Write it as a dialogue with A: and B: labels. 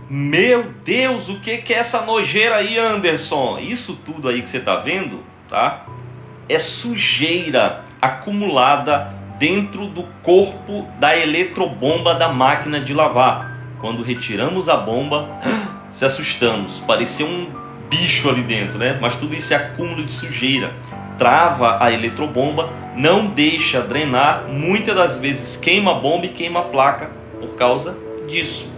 A: Meu Deus, o que é essa nojeira aí, Anderson? Isso tudo aí que você está vendo, tá? É sujeira acumulada dentro do corpo da eletrobomba da máquina de lavar. Quando retiramos a bomba, se assustamos, parecia um bicho ali dentro, né? Mas tudo isso é acúmulo de sujeira. Trava a eletrobomba, não deixa drenar, muitas das vezes queima a bomba e queima a placa por causa disso.